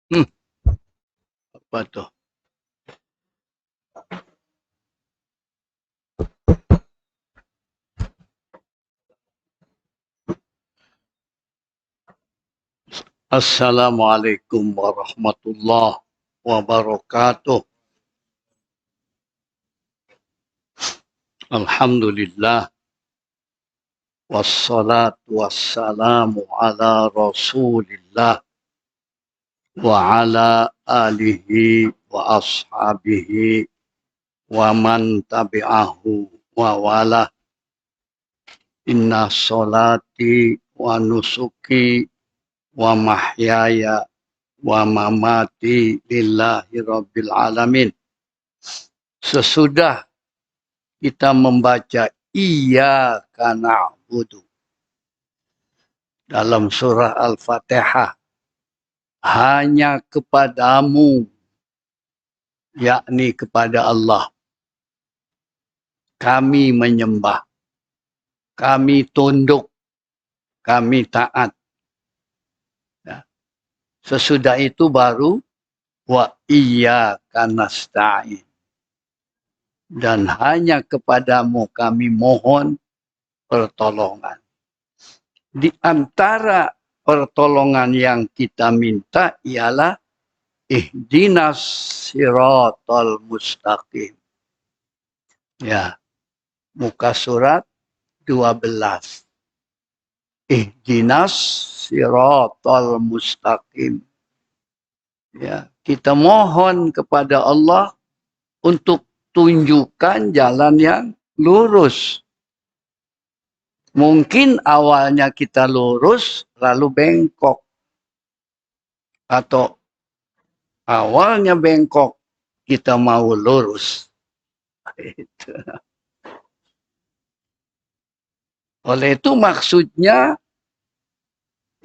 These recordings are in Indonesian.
Hmm, apa tuh? Assalamualaikum warahmatullahi wabarakatuh. Alhamdulillah. Wassalatu wassalamu ala rasulillah wa ala alihi wa ashabihi wa man tabi'ahu wa wala. Inna salati wa nusuki wa mahyaya wa mamati lillahi rabbil alamin. Sesudah kita membaca Iyyaka na'budu dalam surah Al-Fatihah, hanya kepadamu, yakni kepada Allah, kami menyembah, kami tunduk, kami taat. Sesudah itu baru wa iyyaka nasta'in. Dan hanya kepadamu kami mohon pertolongan. Di antara pertolongan yang kita minta ialah ihdinas siratal mustaqim. Ya, muka surat 12. Ihdinas siratal mustaqim. Ya, kita mohon kepada Allah untuk tunjukkan jalan yang lurus. Mungkin awalnya kita lurus, lalu bengkok. Atau awalnya bengkok, kita mau lurus. Oleh itu maksudnya,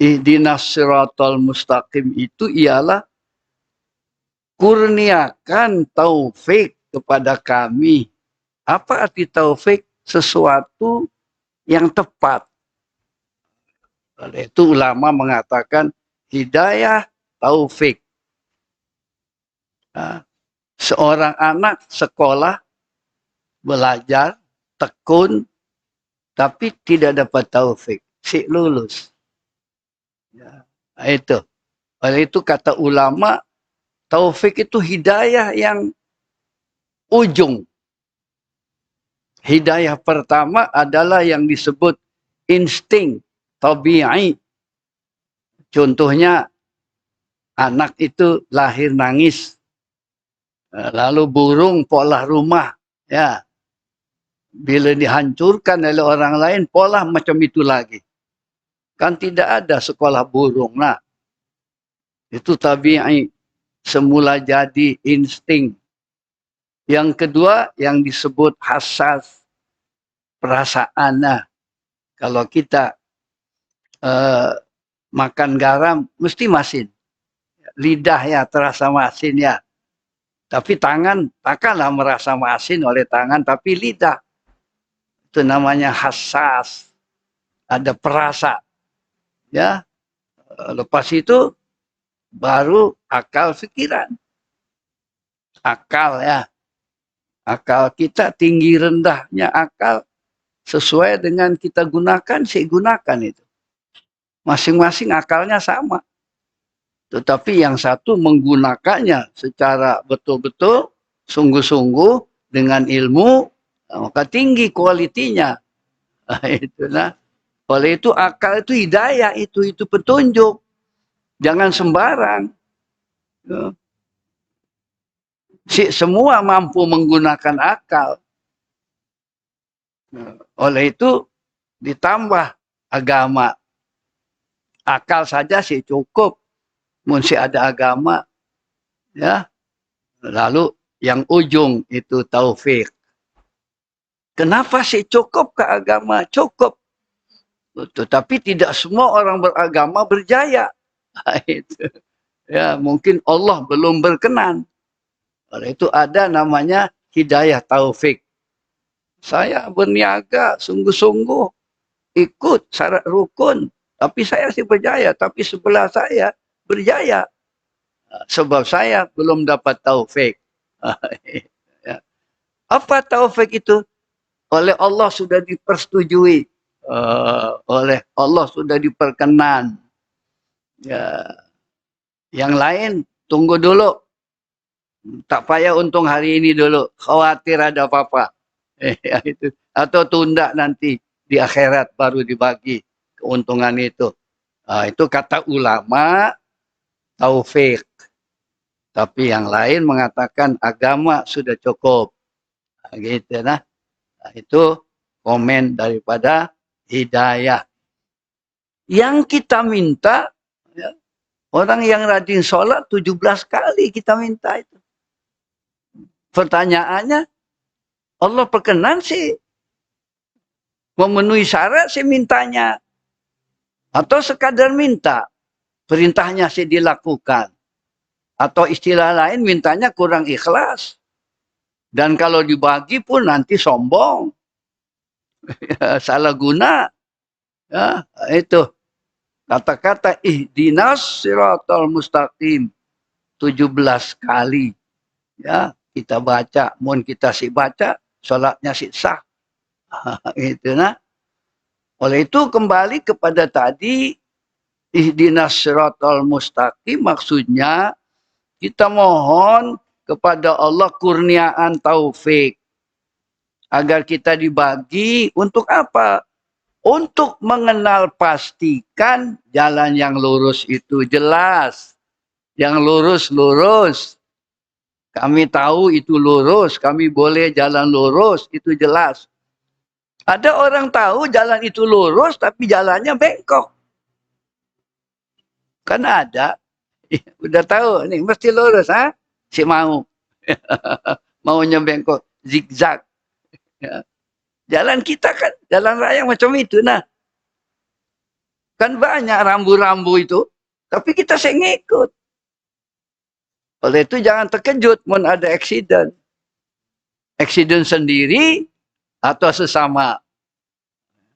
ihdinas siratal mustaqim itu ialah kurniakan taufik kepada kami. Apa arti taufik? Sesuatu yang tepat. Oleh itu ulama mengatakan hidayah taufik. Nah, seorang anak sekolah, belajar, tekun, tapi tidak dapat taufik. Si lulus. Ya, itu. Oleh itu kata ulama, taufik itu hidayah yang ujung. Hidayah pertama adalah yang disebut insting tabi'i. Contohnya anak itu lahir nangis. Lalu burung pola rumah. Ya. Bila dihancurkan oleh orang lain, pola macam itu lagi. Kan tidak ada sekolah burung. Nah, itu tabi'i. Semula jadi insting. Yang kedua yang disebut hassas, perasaan. Nah, kalau kita makan garam mesti masin. Lidah ya terasa masin ya. Tapi tangan takkanlah merasa masin oleh tangan, tapi lidah. Itu namanya hassas. Ada perasa. Ya. Lepas itu baru akal pikiran. Akal ya. Akal kita tinggi rendahnya akal sesuai dengan kita gunakan, saya gunakan itu. Masing-masing akalnya sama. Tetapi yang satu menggunakannya secara betul-betul, sungguh-sungguh, dengan ilmu, maka tinggi kualitinya. Itulah. Oleh itu akal itu hidayah, itu petunjuk. Jangan sembarang. Semua mampu menggunakan akal. Oleh itu ditambah agama. Akal saja sih cukup. Mesti ada agama. Ya. Lalu yang ujung itu taufik. Kenapa sih cukup ke agama? Cukup. Tetapi tidak semua orang beragama berjaya. Itu. Ya, mungkin Allah belum berkenan. Oleh itu ada namanya hidayah taufik. Saya berniaga sungguh-sungguh ikut syarat rukun. Tapi saya sih berjaya. Tapi sebelah saya berjaya. Sebab saya belum dapat taufik. Apa taufik itu? Oleh Allah sudah dipersetujui. Oleh Allah sudah diperkenan. Ya. Yang lain tunggu dulu. Tak payah untung hari ini dulu. Khawatir ada apa-apa. Itu. Atau tunda nanti di akhirat baru dibagi keuntungan itu. Itu kata ulama taufik. Tapi yang lain mengatakan agama sudah cukup. Gitu nah. Itu komen daripada hidayah. Yang kita minta, ya, orang yang rajin sholat 17 kali kita minta itu. Pertanyaannya, Allah perkenan sih memenuhi syarat sih mintanya. Atau sekadar minta, perintahnya sih dilakukan. Atau istilah lain mintanya kurang ikhlas. Dan kalau dibagi pun nanti sombong. Salah guna. Ya, itu. Kata-kata ihdinas siratal mustaqim. 17 kali. Ya, kita baca. Mun kita sih baca, sholatnya sih sah. Gitu nah. Oleh itu kembali kepada tadi. Ihdinas siratal mustaqim maksudnya kita mohon kepada Allah kurniaan taufik. Agar kita dibagi untuk apa? Untuk mengenal pastikan jalan yang lurus itu jelas. Yang lurus-lurus. Kami tahu itu lurus. Kami boleh jalan lurus. Itu jelas. Ada orang tahu jalan itu lurus tapi jalannya bengkok. Kan ada. Udah tahu. Nih mesti lurus. Ha? Si mau. Maunya bengkok. Zigzag. Ya. Jalan kita kan, jalan raya macam itu. Nah, kan banyak rambu-rambu itu, tapi kita saya ngikut. Oleh itu jangan terkejut mun ada eksiden. Eksiden sendiri atau sesama.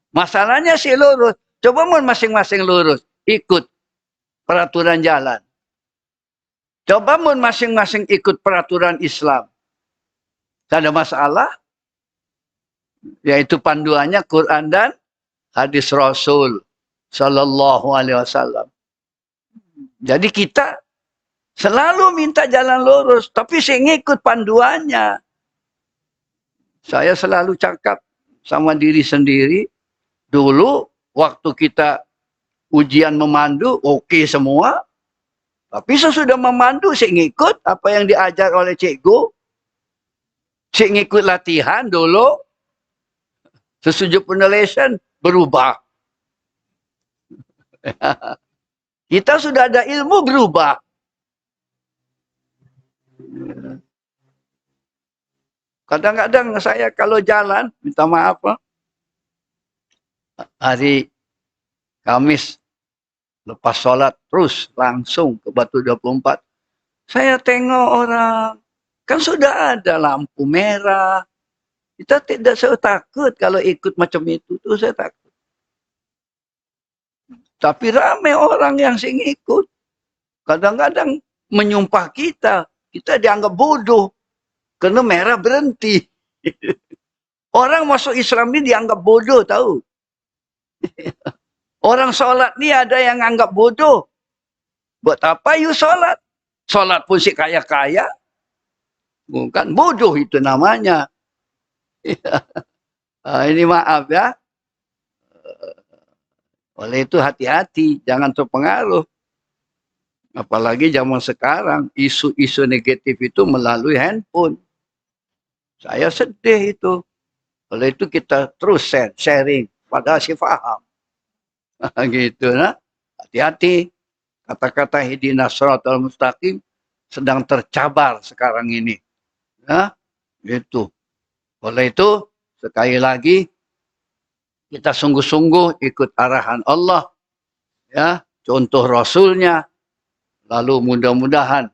Masalahnya sih lurus. Coba mun masing-masing lurus, ikut peraturan jalan. Coba mun masing-masing ikut peraturan Islam. Tak ada masalah. Yaitu panduannya Quran dan hadis Rasul Sallallahu Alaihi Wasallam. Jadi kita selalu minta jalan lurus, tapi saya ngikut panduannya. Saya selalu cakap sama diri sendiri, dulu waktu kita ujian memandu, oke semua. Tapi sesudah memandu, saya ngikut apa yang diajar oleh cikgu. Saya ngikut latihan dulu. Sesudah penelitian berubah. Kita sudah ada ilmu berubah. Kadang-kadang saya kalau jalan, minta maaf. Hari Kamis, lepas sholat, terus langsung ke Batu 24. Saya tengok orang, kan sudah ada lampu merah. Kita tidak saya takut kalau ikut macam itu. Tuh saya takut. Tapi ramai orang yang sing ikut. Kadang-kadang menyumpah kita. Kita dianggap bodoh. Karena merah berhenti. Orang masuk Islam ini dianggap bodoh tahu. Orang sholat ni ada yang anggap bodoh. Buat apa you sholat? Sholat pun si kaya-kaya. Bukan bodoh itu namanya. Ini maaf ya. Oleh itu hati-hati, jangan terpengaruh. Apalagi zaman sekarang, isu-isu negatif itu melalui handphone. Saya sedih itu. Oleh itu kita terus sharing, padahal saya paham. Gitu, nah. Hati-hati. Kata-kata ihdinas shiratal mustaqim sedang tercabar sekarang ini. Ya, gitu. Oleh itu, sekali lagi, kita sungguh-sungguh ikut arahan Allah, ya, contoh Rasulnya, lalu mudah-mudahan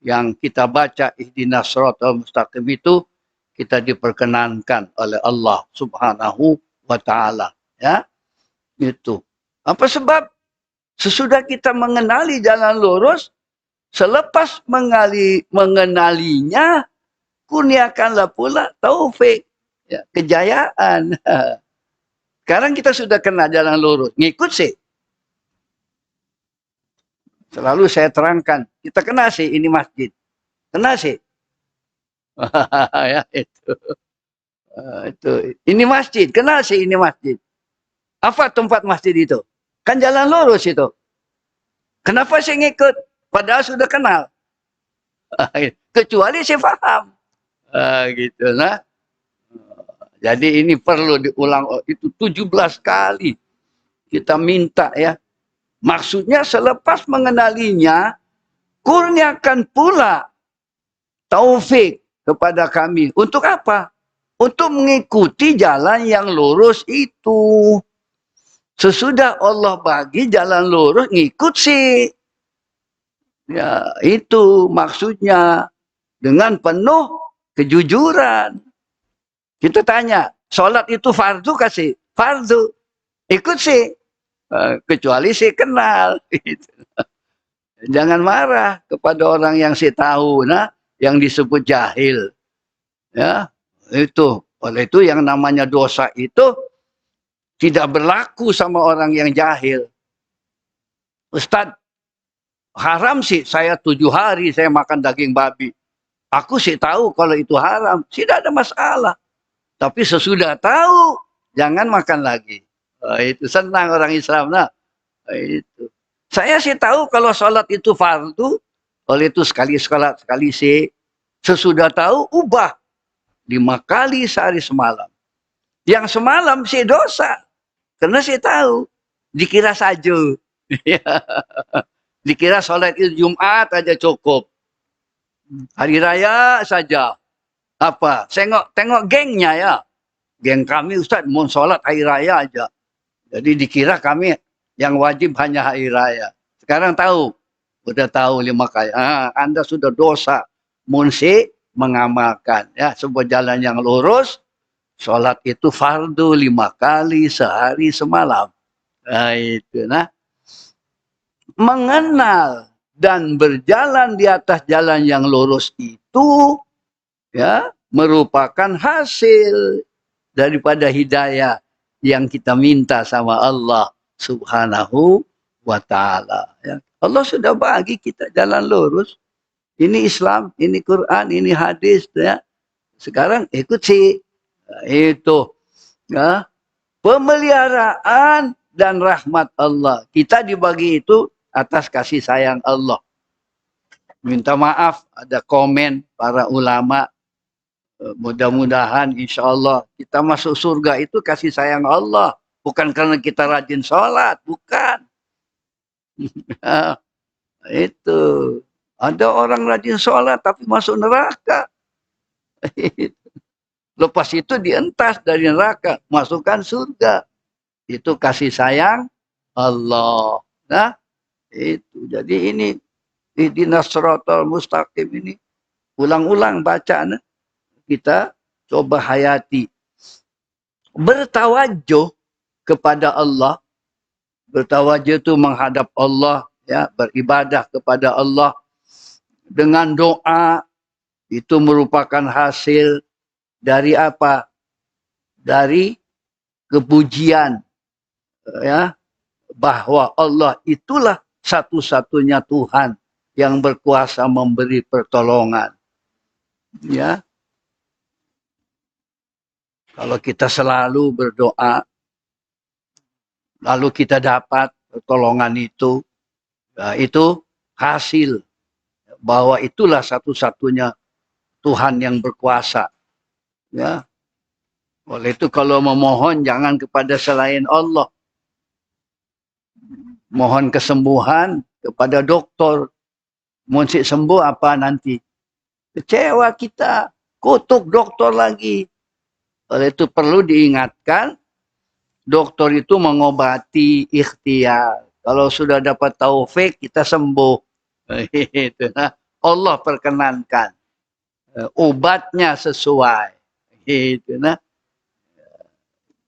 yang kita baca ihdinas shiratal mustaqim itu kita diperkenankan oleh Allah Subhanahu wa taala, ya. Itu. Apa sebab? Sesudah kita mengenali jalan lurus, selepas mengenalinya, kurniakanlah pula taufik, ya, kejayaan. Sekarang kita sudah kena jalan lurus, ngikut sih. Selalu saya terangkan, kita kena sih ini masjid. Kena sih. Ya, itu. Ini masjid, kena sih ini masjid. Apa tempat masjid itu? Kan jalan lurus itu. Kenapa saya ngikut? Padahal sudah kenal. Kecuali saya paham. Gitu, nah. Jadi ini perlu diulang. Itu 17 kali kita minta, ya. Maksudnya selepas mengenalinya, kurniakan pula taufik kepada kami. Untuk apa? Untuk mengikuti jalan yang lurus itu. Sesudah Allah bagi jalan lurus, ngikut sih. Ya, itu maksudnya. Dengan penuh kejujuran. Kita tanya, sholat itu fardu kasih? Fardu. Ikut sih. Kecuali sih kenal. Jangan marah kepada orang yang sih tahu, nah, yang disebut jahil. Ya, itu. Oleh itu yang namanya dosa itu tidak berlaku sama orang yang jahil. Ustadz, haram sih saya 7 hari saya makan daging babi. Aku sih tahu kalau itu haram, tidak ada masalah. Tapi sesudah tahu, jangan makan lagi. Itu senang orang Islam. Nah, itu. Saya sih tahu kalau sholat itu fardu, oleh itu sekali sholat, sekali sih. Sesudah tahu, ubah. 5 kali sehari semalam. Yang semalam sih dosa. Karena saya tahu. Dikira saja. Dikira sholat itu Jumat aja cukup. Hari raya saja. Apa? Tengok gengnya ya. Geng kami Ustaz mau sholat hari raya aja. Jadi dikira kami yang wajib hanya hari raya. Sekarang tahu. Udah tahu 5 kali. Anda sudah dosa. Munsi mengamalkan. Ya, sebuah jalan yang lurus. Sholat itu fardu 5 kali sehari semalam. Nah, itu. Nah, mengenal dan berjalan di atas jalan yang lurus itu, ya, merupakan hasil daripada hidayah yang kita minta sama Allah Subhanahu wa taala, ya. Allah sudah bagi kita jalan lurus. Ini Islam, ini Quran, ini hadis, ya. Sekarang ikut sih. Itu, ya. Pemeliharaan dan rahmat Allah. Kita dibagi itu atas kasih sayang Allah. Minta maaf ada komen para ulama. Mudah-mudahan insya Allah kita masuk surga itu kasih sayang Allah. Bukan karena kita rajin sholat. Bukan. Itu. Ada orang rajin sholat tapi masuk neraka. Lepas itu dientas dari neraka. Masukkan surga. Itu kasih sayang Allah. Nah, itu. Jadi ini ihdinas shiratal mustaqim ini ulang-ulang bacaan kita coba hayati. Bertawajuh kepada Allah. Bertawajuh itu menghadap Allah, ya, beribadah kepada Allah dengan doa. Itu merupakan hasil dari apa? Dari kepujian, ya, bahwa Allah itulah satu-satunya Tuhan yang berkuasa memberi pertolongan. Ya, kalau kita selalu berdoa, lalu kita dapat pertolongan itu, ya, itu hasil bahwa itulah satu-satunya Tuhan yang berkuasa. Ya, oleh itu kalau memohon jangan kepada selain Allah. Mohon kesembuhan kepada dokter. Mohon sembuh apa nanti? Kecewa kita, kutuk dokter lagi. Oleh itu perlu diingatkan, dokter itu mengobati ikhtiar. Kalau sudah dapat taufik, kita sembuh. Itu, nah. Allah perkenankan. Obatnya sesuai. Itu, nah.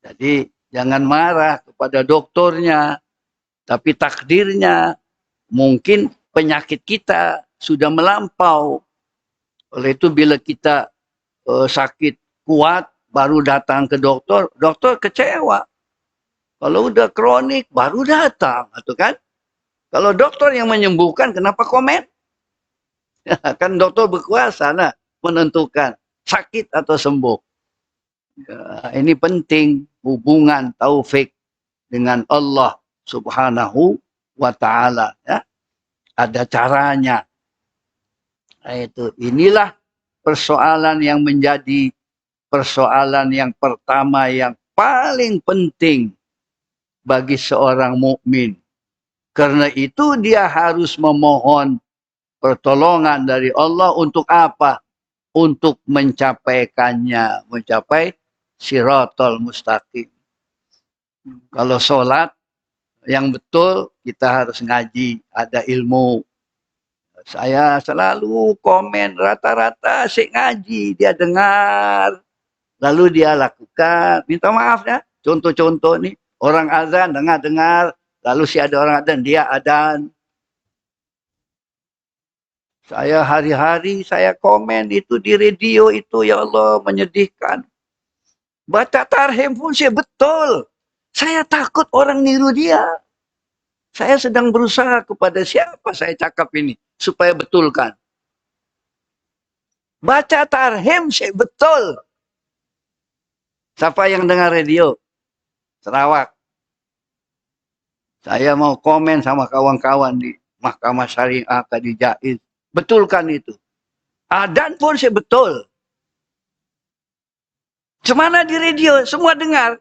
Jadi jangan marah kepada dokternya, tapi takdirnya mungkin penyakit kita sudah melampau. Oleh itu bila kita sakit kuat baru datang ke dokter, dokter kecewa. Kalau udah kronik baru datang, atau kan? Kalau dokter yang menyembuhkan, kenapa komen? Kan dokter berkuasa nah menentukan sakit atau sembuh. Ya, ini penting hubungan taufik dengan Allah Subhanahu wa taala, ya. Ada caranya. Itu inilah persoalan yang menjadi persoalan yang pertama yang paling penting bagi seorang mukmin. Karena itu dia harus memohon pertolongan dari Allah untuk apa? Untuk mencapaikannya, mencapai Shiratal Mustaqim. Kalau sholat yang betul kita harus ngaji, ada ilmu. Saya selalu komen rata-rata si ngaji, dia dengar, lalu dia lakukan. Minta maaf ya, contoh-contoh nih, orang azan dengar-dengar, lalu si ada orang azan, dia adan. Saya hari-hari saya komen itu di radio itu, ya Allah menyedihkan. Baca tarhim pun saya betul. Saya takut orang niru dia. Saya sedang berusaha kepada siapa saya cakap ini supaya betulkan. Baca tarhim saya betul. Siapa yang dengar radio? Sarawak. Saya mau komen sama kawan-kawan di Mahkamah Syariah tadi Jaiz. Betulkan itu. Adan pun saya betul. Semana di radio, semua dengar.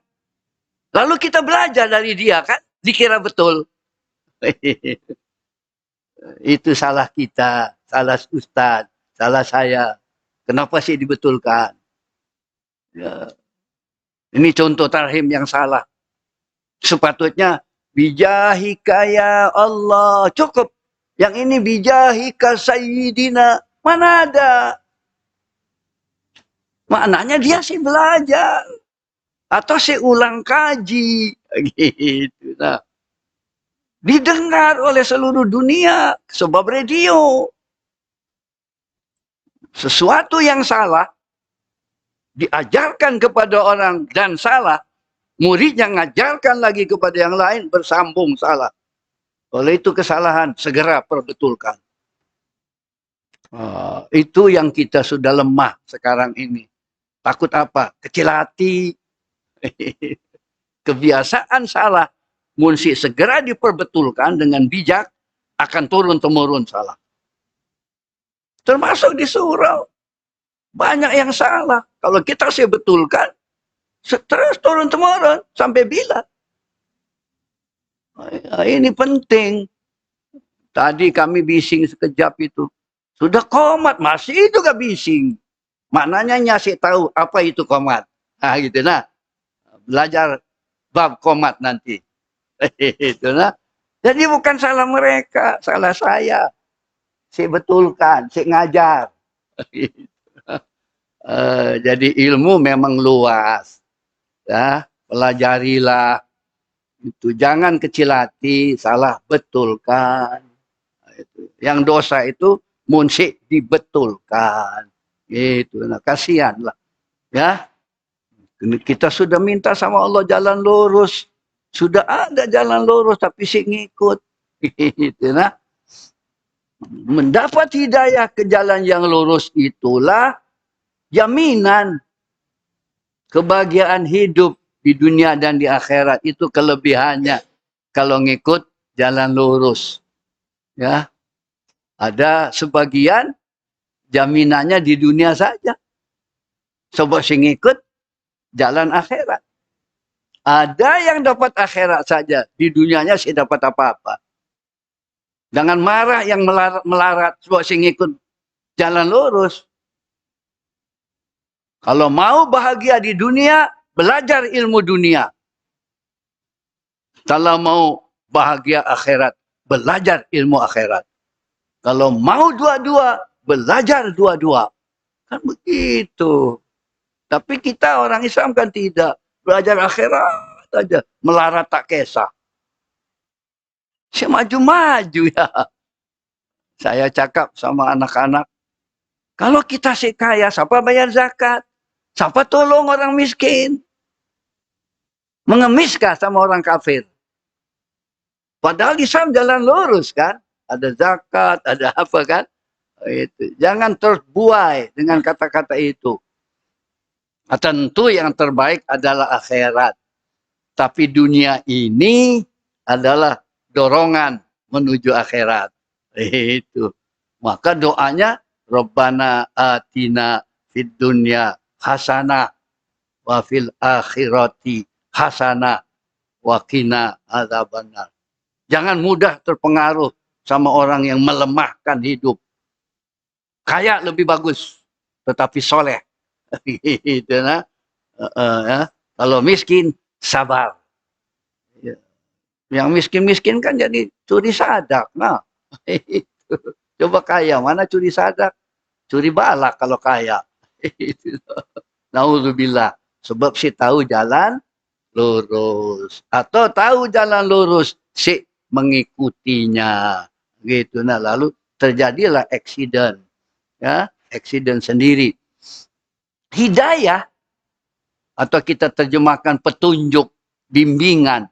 Lalu kita belajar dari dia kan, dikira betul. Itu salah kita, salah Ustadz, salah saya. Kenapa sih dibetulkan? Ya. Ini contoh tarhim yang salah. Sepatutnya bijahika ya Allah. Cukup. Yang ini bijahika sayyidina. Mana ada? Maknanya dia sih belajar. Atau sih ulang kaji. Gitu. Nah, didengar oleh seluruh dunia. Sebab radio. Sesuatu yang salah. Diajarkan kepada orang dan salah. Muridnya ngajarkan lagi kepada yang lain. Bersambung salah. Oleh itu kesalahan. Segera perbetulkan. Itu yang kita sudah lemah sekarang ini. Takut apa? Kecil hati. Kebiasaan salah. Mesti segera diperbetulkan dengan bijak. Akan turun-temurun salah. Termasuk di surau. Banyak yang salah. Kalau kita sih betulkan. Terus turun-temurun. Sampai bila? Ini penting. Tadi kami bising sekejap itu. Sudah komat, masih juga bising. Maknanya nyasih tahu apa itu komat. Nah gitu nah. Belajar bab komat nanti. Itu nah. Jadi bukan salah mereka, salah saya. Saya betulkan, saya ngajar. Jadi ilmu memang luas. Ya, pelajarilah. Itu jangan kecil hati, salah betulkan. Yang dosa itu munsik dibetulkan. Gitu. Nah, kasihanlah. Ya. Kita sudah minta sama Allah jalan lurus. Sudah ada jalan lurus tapi si ngikut. Gitu nah. Mendapat hidayah ke jalan yang lurus itulah jaminan kebahagiaan hidup di dunia dan di akhirat. Itu kelebihannya kalau ngikut jalan lurus. Ya, ada sebagian jaminannya di dunia saja. Coba sing ngikut jalan akhirat. Ada yang dapat akhirat saja, di dunianya sih dapat apa-apa. Jangan marah yang melarat, coba sing ngikut jalan lurus. Kalau mau bahagia di dunia, belajar ilmu dunia. Kalau mau bahagia akhirat, belajar ilmu akhirat. Kalau mau dua-dua, belajar dua-dua. Kan begitu. Tapi kita orang Islam kan tidak. Belajar akhirat aja. Melarat tak kisah. Saya maju-maju ya. Saya cakap sama anak-anak. Kalau kita sih kaya, siapa bayar zakat? Siapa tolong orang miskin? Mengemiskah sama orang kafir? Padahal Islam jalan lurus kan? Ada zakat, ada apa kan? Itu. Jangan terbuai dengan kata-kata itu. Tentu yang terbaik adalah akhirat. Tapi dunia ini adalah dorongan menuju akhirat. Itu. Maka doanya Rabbana atina fid dunya hasanah wa fil akhirati hasanah wa qina adzabannar. Jangan mudah terpengaruh sama orang yang melemahkan hidup. Kaya lebih bagus, tetapi soleh. Itu, nah. Ya. Kalau miskin, sabar. Ya. Yang miskin-miskin kan jadi curi sadak. Nah, coba kaya, mana curi sadak? Curi balak kalau kaya. Nauzubillah. Sebab si tahu jalan lurus. Atau tahu jalan lurus, si mengikutinya. Gitu. Nah, lalu terjadilah accident. Ya, accident sendiri. Hidayah, atau kita terjemahkan petunjuk, bimbingan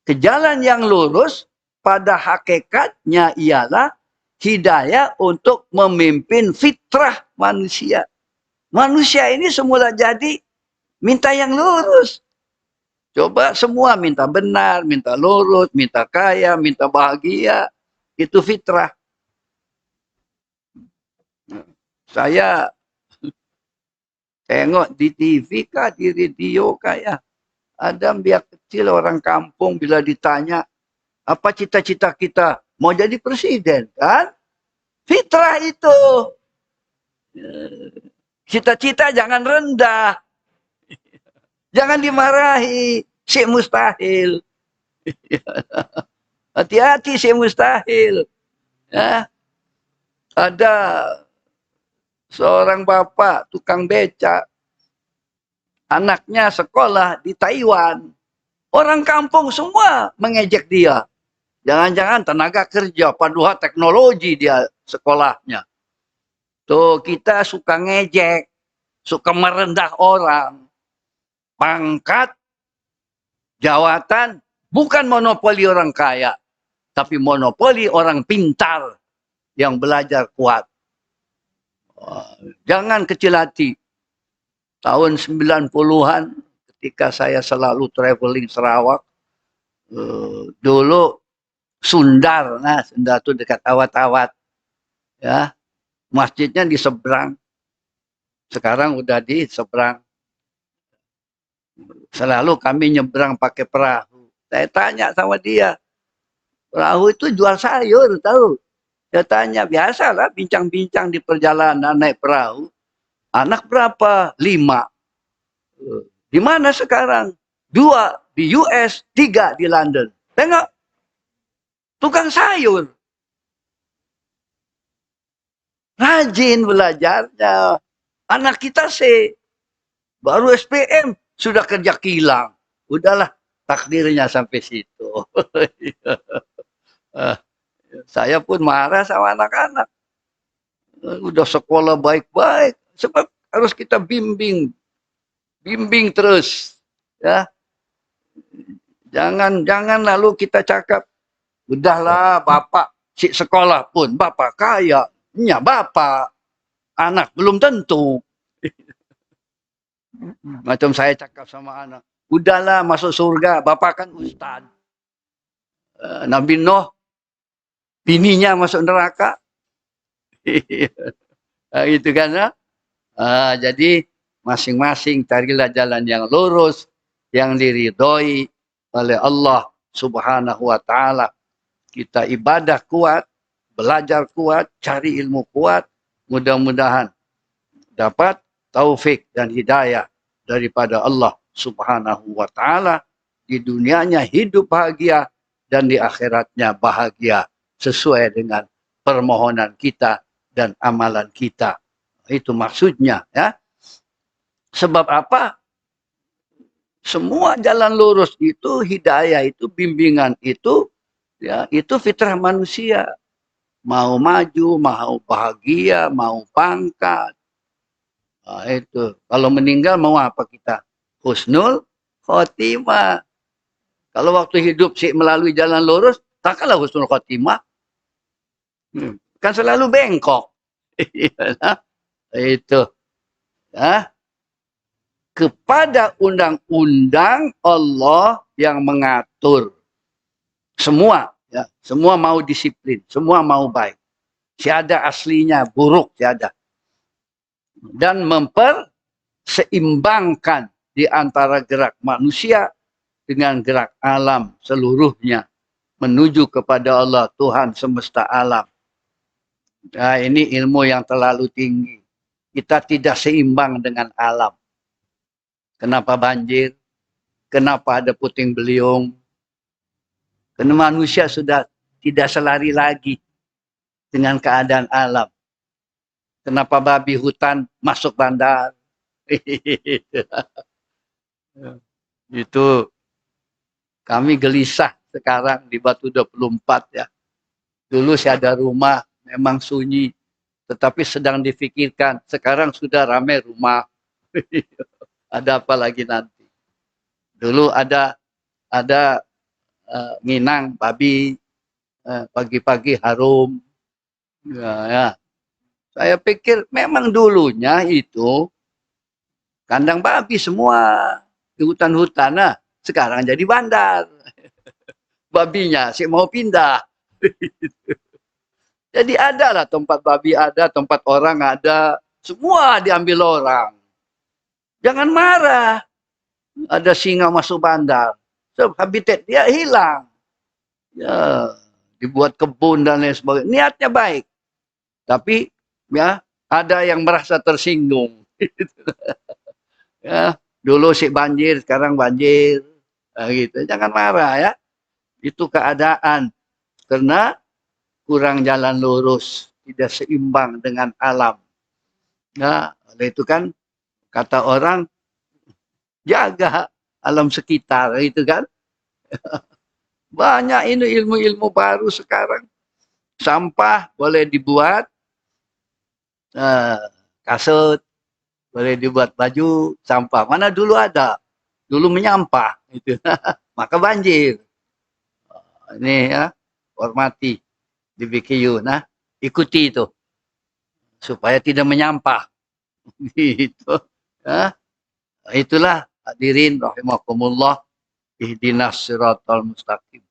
ke jalan yang lurus, pada hakikatnya ialah hidayah untuk memimpin fitrah manusia. Manusia ini semula jadi minta yang lurus. Coba semua minta benar, minta lurus, minta kaya, minta bahagia. Itu fitrah. Saya tengok di TV kah, di radio kah ya. Ada biar kecil orang kampung bila ditanya, apa cita-cita kita? Mau jadi presiden kan? Fitrah itu. Cita-cita jangan rendah. Jangan dimarahi. Si mustahil. Hati-hati si mustahil. Ya. Ada seorang bapak tukang becak. Anaknya sekolah di Taiwan. Orang kampung semua mengejek dia. Jangan-jangan tenaga kerja, padahal teknologi dia sekolahnya. Tuh kita suka ngejek, suka merendah orang. Pangkat, jawatan, bukan monopoli orang kaya. Tapi monopoli orang pintar yang belajar kuat. Jangan kecil hati. Tahun 90-an ketika saya selalu traveling Sarawak, dulu Sundar, nah Sundar itu dekat Awat-Awat, ya, masjidnya di seberang, sekarang udah di seberang. Selalu kami nyebrang pakai perahu. Saya tanya sama dia, perahu itu jual sayur, tahu? Saya tanya, biasalah bincang-bincang di perjalanan naik perahu. Anak berapa? 5. Di mana sekarang? 2 di US, 3 di London. Tengok. Tukang sayur. Rajin belajarnya. Anak kita sih. Baru SPM. Sudah kerja kilang. Udahlah. Takdirnya sampai situ. Saya pun marah sama anak-anak. Udah sekolah baik-baik. Sebab harus kita bimbing. Bimbing terus. Ya. Jangan lalu kita cakap. Udahlah bapak, si sekolah pun bapak kaya. Ya bapak, anak belum tentu. Macam saya cakap sama anak, udahlah masuk surga, bapak kan ustaz. Nabi Nuh, bininya masuk neraka. Gitu kan ya. Jadi masing-masing carilah jalan yang lurus, yang diridhoi oleh Allah Subhanahu wa taala. Kita ibadah kuat, belajar kuat, cari ilmu kuat, mudah-mudahan dapat taufik dan hidayah daripada Allah Subhanahu wa taala, di dunianya hidup bahagia dan di akhiratnya bahagia sesuai dengan permohonan kita dan amalan kita. Itu maksudnya ya. Sebab apa? Semua jalan lurus itu, hidayah itu, bimbingan itu, ya itu fitrah manusia. Mau maju, mau bahagia, mau pangkat. Itu. Kalau meninggal mau apa kita? Husnul khotimah. Kalau waktu hidup sih melalui jalan lurus, takkanlah husnul khotimah. Kan selalu bengkok. Itu. Ya. Kepada undang-undang Allah yang mengatur. Semua. Ya. Semua mau disiplin. Semua mau baik. Tiada aslinya buruk. Tiada. Dan memperseimbangkan di antara gerak manusia dengan gerak alam seluruhnya menuju kepada Allah Tuhan semesta alam. Nah, ini ilmu yang terlalu tinggi. Kita tidak seimbang dengan alam. Kenapa banjir? Kenapa ada puting beliung? Karena manusia sudah tidak selari lagi dengan keadaan alam. Kenapa babi hutan masuk bandar? Itu kami gelisah sekarang di Batu 24 ya. Dulu saya ada rumah, memang sunyi. Tetapi sedang difikirkan, sekarang sudah ramai rumah. Ada apa lagi nanti? Dulu ada nginang babi, pagi-pagi harum. Ya. Saya pikir memang dulunya itu kandang babi semua di hutan-hutan. Nah, sekarang jadi bandar. Babinya sih mau pindah. Jadi ada lah tempat babi ada, tempat orang ada. Semua diambil orang. Jangan marah. Ada singa masuk bandar. So, habitat dia hilang. Ya, dibuat kebun dan lain sebagainya. Niatnya baik. Tapi ya ada yang merasa tersinggung. Ya, dulu sih banjir, sekarang banjir. Nah, gitu. Jangan marah ya. Itu keadaan. Karena kurang jalan lurus, tidak seimbang dengan alam. Nah, oleh itu kan kata orang jaga alam sekitar itu kan. Banyak ini ilmu-ilmu baru sekarang. Sampah boleh dibuat kasut, boleh dibuat baju sampah. Mana dulu ada? Dulu menyampah itu. Maka banjir. Ini ya, hormati di BKU. Nah, ikuti itu supaya tidak menyampah. Gitu. Ya. Itulah hadirin rahimakumullah, ihdinas siratal mustaqim.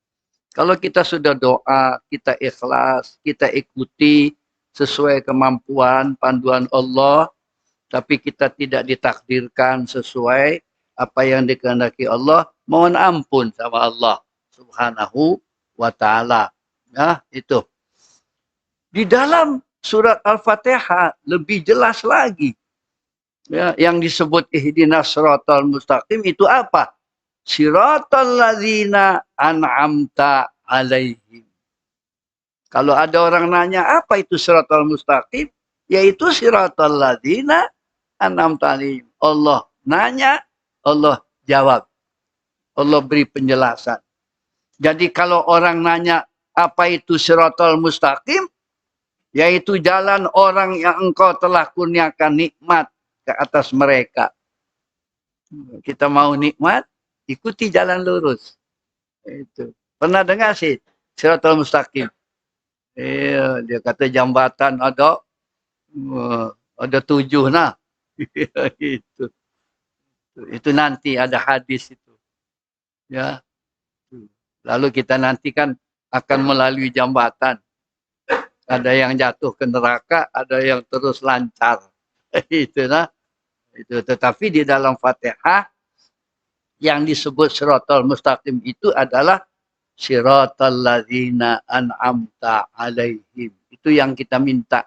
Kalau kita sudah doa, kita ikhlas, kita ikuti sesuai kemampuan panduan Allah, tapi kita tidak ditakdirkan sesuai apa yang dikehendaki Allah, mohon ampun sama Allah Subhanahu wa taala. Nah, itu. Di dalam surat Al-Fatihah lebih jelas lagi. Ya, yang disebut ihdinas siratal mustaqim itu apa? Siratal ladzina an'amta alaihim. Kalau ada orang nanya apa itu siratal mustaqim, yaitu siratal ladzina an'amta alaihim. Allah nanya, Allah jawab. Allah beri penjelasan. Jadi kalau orang nanya apa itu siratal mustaqim, yaitu jalan orang yang engkau telah kurniakan nikmat ke atas mereka. Kita mau nikmat, ikuti jalan lurus. Itu. Pernah dengar sih siratal mustaqim? Dia kata jambatan ada 7 nah. itu. Itu nanti ada hadis itu. Ya. Lalu kita nanti kan akan melalui jambatan. Ada yang jatuh ke neraka, ada yang terus lancar. Itu nah. Itu. Tetapi di dalam Fatihah yang disebut siratal mustaqim itu adalah siratal ladzina an'amta alaihim. Itu yang kita minta.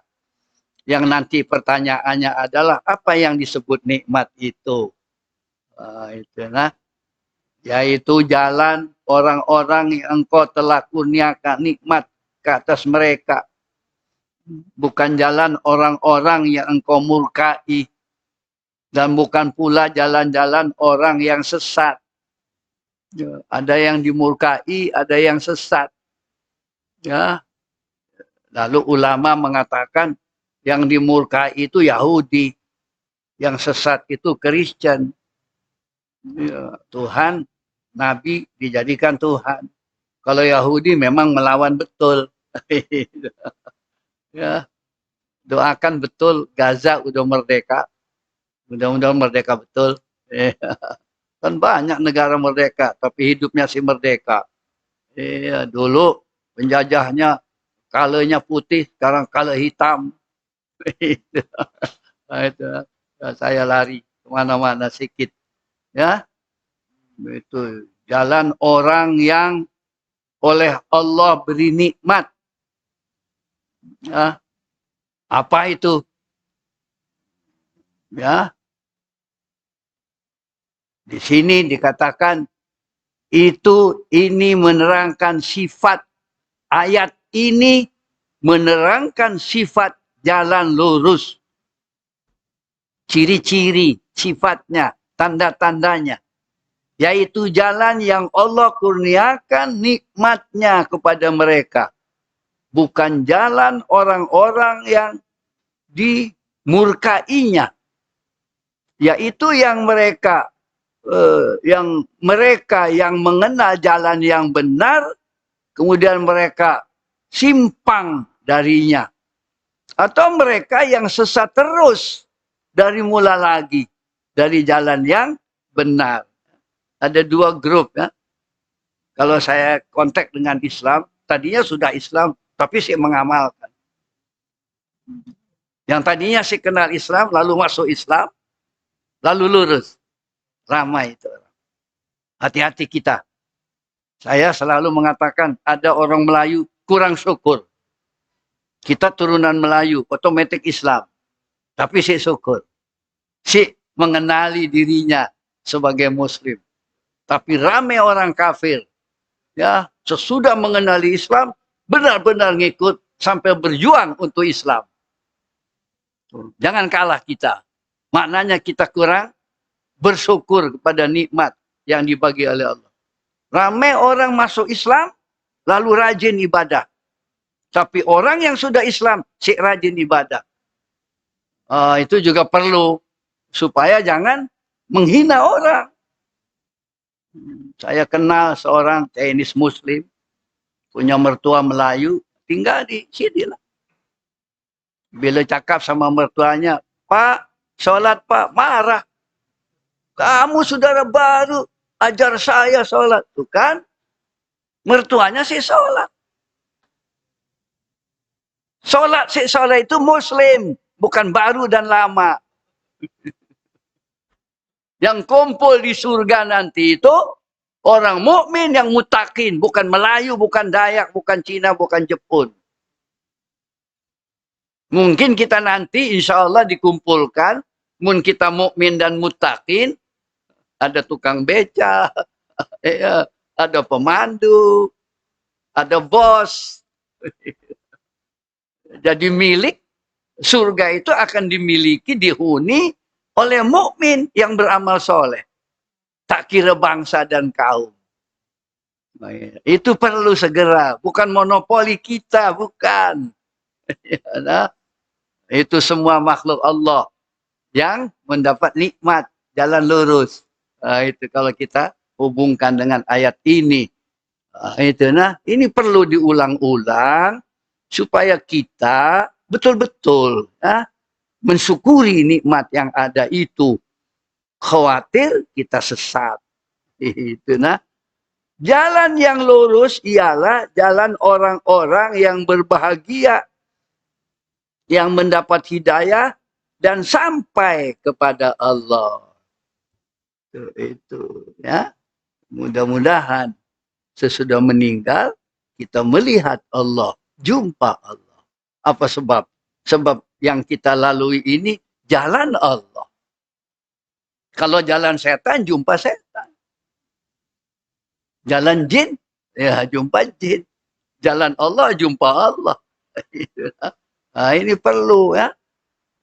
Yang nanti pertanyaannya adalah apa yang disebut nikmat itu? Itu nah. Yaitu jalan orang-orang yang engkau telah kurniakan nikmat ke atas mereka. Bukan jalan orang-orang yang engkau murkai. Dan bukan pula jalan-jalan orang yang sesat. Ada yang dimurkai, ada yang sesat. Ya. Lalu ulama mengatakan yang dimurkai itu Yahudi. Yang sesat itu Kristen. Ya, Tuhan, Nabi dijadikan Tuhan. Kalau Yahudi memang melawan betul. Ya, doakan betul Gaza udah merdeka. Mudah-mudahan merdeka betul. Kan banyak negara merdeka, tapi hidupnya si merdeka. Dulu penjajahnya colornya putih, sekarang color hitam. Itu, saya lari kemana-mana sedikit. Ya, itu jalan orang yang oleh Allah beri nikmat. Ya, apa itu? Ya, di sini dikatakan ini menerangkan sifat ayat ini menerangkan sifat jalan lurus. Ciri-ciri, sifatnya, tanda-tandanya. Yaitu jalan yang Allah kurniakan nikmatnya kepada mereka. Bukan jalan orang-orang yang dimurkainya. Yaitu yang mereka yang mengenal jalan yang benar, kemudian mereka simpang darinya. Atau mereka yang sesat terus dari mula lagi, dari jalan yang benar. Ada dua grup ya. Kalau saya kontak dengan Islam, tadinya sudah Islam, tapi saya mengamalkan. Yang tadinya saya kenal Islam, lalu masuk Islam, lalu lurus. Ramai itu. Hati-hati kita. Saya selalu mengatakan ada orang Melayu kurang syukur. Kita turunan Melayu, otomatis Islam. Tapi si syukur. Si mengenali dirinya sebagai Muslim. Tapi ramai orang kafir. Ya, sesudah mengenali Islam, benar-benar ngikut sampai berjuang untuk Islam. Jangan kalah kita. Maknanya kita kurang bersyukur kepada nikmat yang dibagi oleh Allah. Ramai orang masuk Islam, lalu rajin ibadah. Tapi orang yang sudah Islam, si rajin ibadah. Itu juga perlu. Supaya jangan menghina orang. Saya kenal seorang Chinese Muslim. Punya mertua Melayu. Tinggal di sini lah. Bila cakap sama mertuanya, Pak, sholat Pak, marah. Kamu saudara baru ajar saya sholat. Tuh kan. Mertuanya si sholat. Si sholat itu Muslim. Bukan baru dan lama. Yang kumpul di surga nanti itu orang mukmin yang mutakin. Bukan Melayu, bukan Dayak, bukan Cina, bukan Jepun. Mungkin kita nanti insya Allah dikumpulkan. Mungkin kita mukmin dan mutakin. Ada tukang beca, ada pemandu, ada bos. Jadi milik surga itu akan dimiliki, dihuni oleh mukmin yang beramal soleh. Tak kira bangsa dan kaum. Itu perlu segera, bukan monopoli kita, bukan. Itu semua makhluk Allah yang mendapat nikmat jalan lurus. Itu kalau kita hubungkan dengan ayat ini. Ini perlu diulang-ulang supaya kita betul-betul mensyukuri nikmat yang ada itu. Khawatir kita sesat. Itu nah. Jalan yang lurus ialah jalan orang-orang yang berbahagia, yang mendapat hidayah dan sampai kepada Allah. Itu ya. Mudah-mudahan sesudah meninggal kita melihat Allah, jumpa Allah. Apa sebab? Sebab yang kita lalui ini jalan Allah. Kalau jalan setan, jumpa setan. Jalan jin, ya jumpa jin. Jalan Allah, jumpa Allah. Nah, ini perlu ya.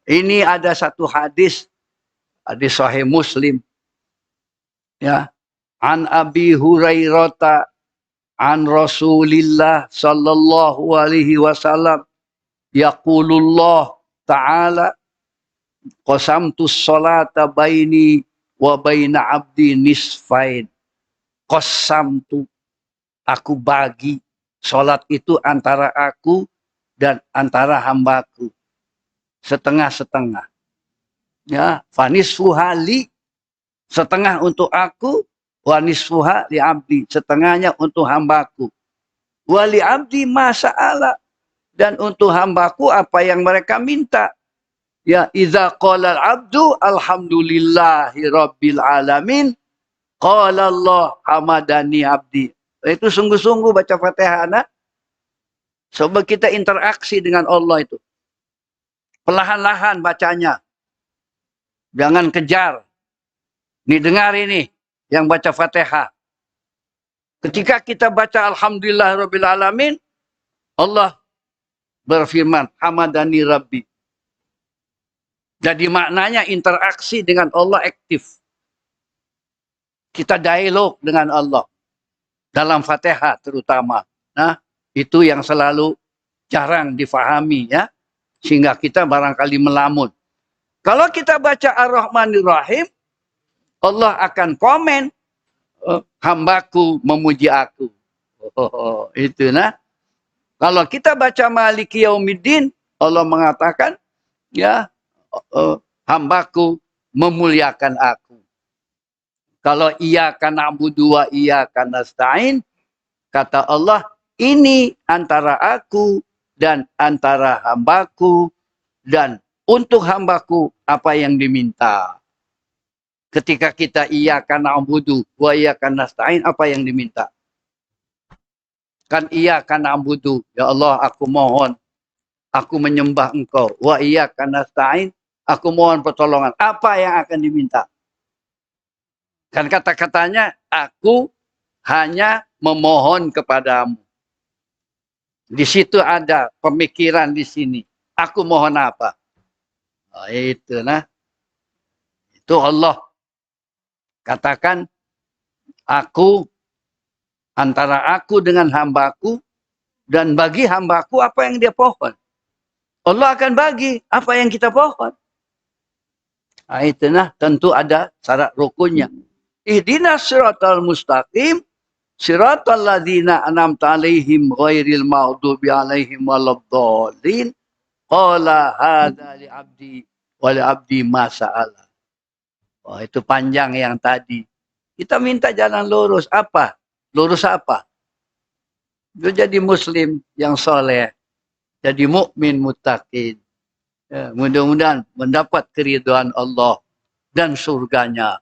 Ini ada satu hadis Sahih Muslim. Ya. An Abi Hurairah an Rasulillah sallallahu alaihi wasallam yaqulullah ta'ala qasamtus salata baini wa baina abdi nisfain. Qasamtu, aku bagi salat itu antara aku dan antara hambaku setengah-setengah. Ya, fanisfuha li, setengah untuk aku, wa nisfuha li abdi, setengahnya untuk hambaku. Wa li abdi masa'ala, dan untuk hambaku apa yang mereka minta. Ya, idza qala al-abdu alhamdulillahi rabbil alamin, qala Allah hamadani abdi. Itu sungguh-sungguh baca Fatihah, nah. Coba kita interaksi dengan Allah itu. Perlahan-lahan bacanya. Jangan kejar. Nih dengar ini yang baca Fatihah. Ketika kita baca alhamdulillah rabbil alamin, Allah berfirman, hamadani rabbi. Jadi maknanya interaksi dengan Allah aktif. Kita dialog dengan Allah. Dalam Fatihah terutama. Nah, itu yang selalu jarang difahami ya. Sehingga kita barangkali melamun. Kalau kita baca Ar-Rahmanir Rahim, Allah akan komen, hambaku memuji aku. Itu nah. Kalau kita baca Maliki Yaumiddin, Allah mengatakan, ya, hambaku memuliakan aku. Kalau iyyaka na'budu wa iyyaka nasta'in, kata Allah, ini antara aku dan antara hambaku, dan untuk hambaku apa yang diminta. Ketika kita iyyaka na'budu wa iyyaka nasta'in, apa yang diminta? Kan iyyaka na'budu, ya Allah aku mohon, aku menyembah engkau. Wa iyyaka nasta'in, aku mohon pertolongan. Apa yang akan diminta? Kan kata-katanya, aku hanya memohon kepadamu. Di situ ada pemikiran di sini. Aku mohon apa? Oh, itu nah. Itu Allah. Katakan, aku, antara aku dengan hambaku, dan bagi hambaku apa yang dia pohon. Allah akan bagi apa yang kita pohon. Nah, itu nah, tentu ada syarat rukunnya. Ihdinas siratal mustaqim, siratal ladzina an'amta 'alaihim ghairil maghdubi 'alaihim waladdallin. Qala hadza li 'abdi wa li 'abdi ma sa'ala. Oh, itu panjang yang tadi. Kita minta jalan lurus. Apa? Lurus apa? Itu jadi muslim yang soleh. Jadi mukmin muttaqin. Ya, mudah-mudahan mendapat keridhaan Allah dan surganya.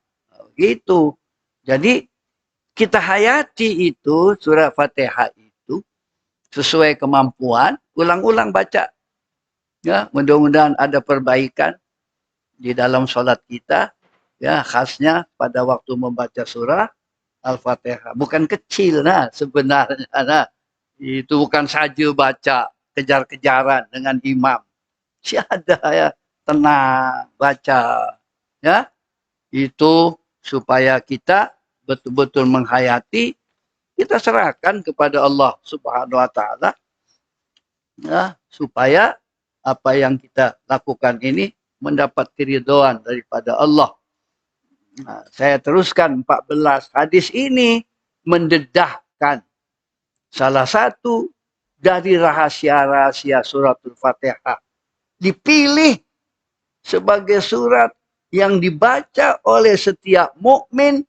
Gitu. Jadi kita hayati itu, surah Fatihah itu, sesuai kemampuan, ulang-ulang baca. Ya, mudah-mudahan ada perbaikan di dalam sholat kita. Ya, khasnya pada waktu membaca surah Al-Fatihah. Bukan kecil, nah sebenarnya. Nah, itu bukan saja baca, kejar-kejaran dengan imam. Siada ya, tenang, baca. Ya, itu supaya kita betul-betul menghayati, kita serahkan kepada Allah Subhanahu wa Ta'ala, ya, supaya apa yang kita lakukan ini mendapat keridhaan daripada Allah. Nah, saya teruskan 14 hadis ini mendedahkan salah satu dari rahasia-rahasia suratul Fatihah. Dipilih sebagai surat yang dibaca oleh setiap mukmin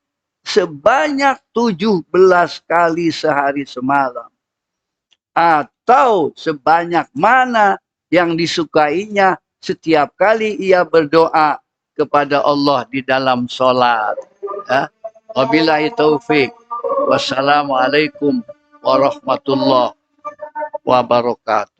sebanyak 17 kali sehari semalam. Atau sebanyak mana yang disukainya setiap kali ia berdoa kepada Allah di dalam sholat. Ya. Wabillahi taufik. Wassalamualaikum warahmatullahi wabarakatuh.